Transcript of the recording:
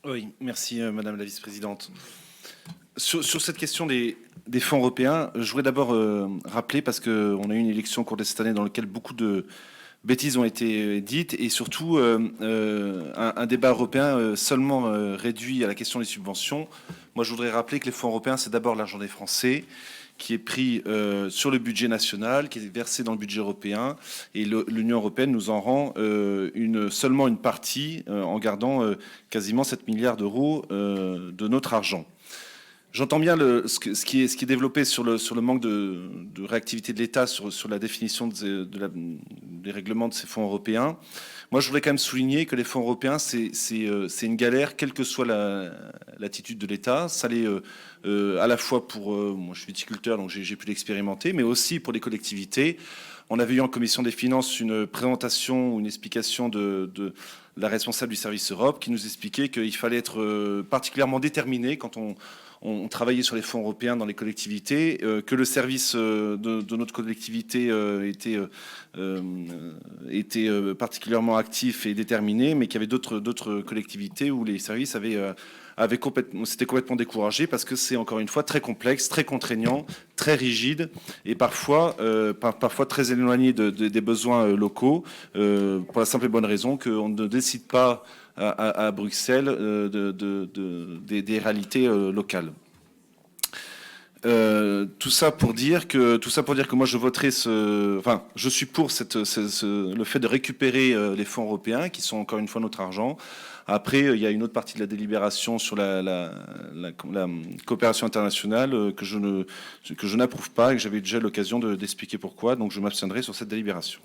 Oui, merci Madame la Vice-présidente. Sur cette question des fonds européens, je voudrais d'abord rappeler, parce qu'on a eu une élection au cours de cette année dans laquelle beaucoup de bêtises ont été dites, et surtout un débat européen seulement réduit à la question des subventions. Moi, je voudrais rappeler que les fonds européens, c'est d'abord l'argent des Français, qui est pris sur le budget national, qui est versé dans le budget européen, et l'Union européenne nous en rend seulement une partie en gardant quasiment 7 milliards d'euros de notre argent. J'entends bien ce qui est développé sur le manque de réactivité de l'État, sur la définition des règlements de ces fonds européens. Moi, je voudrais quand même souligner que les fonds européens, c'est une galère, quelle que soit l'attitude de l'État. Ça l'est à la fois pour... moi, je suis viticulteur, donc j'ai pu l'expérimenter, mais aussi pour les collectivités. On avait eu en commission des finances une présentation ou une explication de la responsable du service Europe qui nous expliquait qu'il fallait être particulièrement déterminé quand on travaillait sur les fonds européens dans les collectivités, que le service de notre collectivité était particulièrement actif et déterminé, mais qu'il y avait d'autres collectivités où les services s'étaient complètement découragés parce que c'est encore une fois très complexe, très contraignant, très rigide et parfois très éloigné des besoins locaux, pour la simple et bonne raison qu'on ne décide pas à Bruxelles des réalités locales. Tout ça pour dire que moi je voterai je suis pour le fait de récupérer les fonds européens qui sont encore une fois notre argent. Après, il y a une autre partie de la délibération sur la coopération internationale que je n'approuve pas et que j'avais déjà l'occasion d'expliquer pourquoi. Donc je m'abstiendrai sur cette délibération.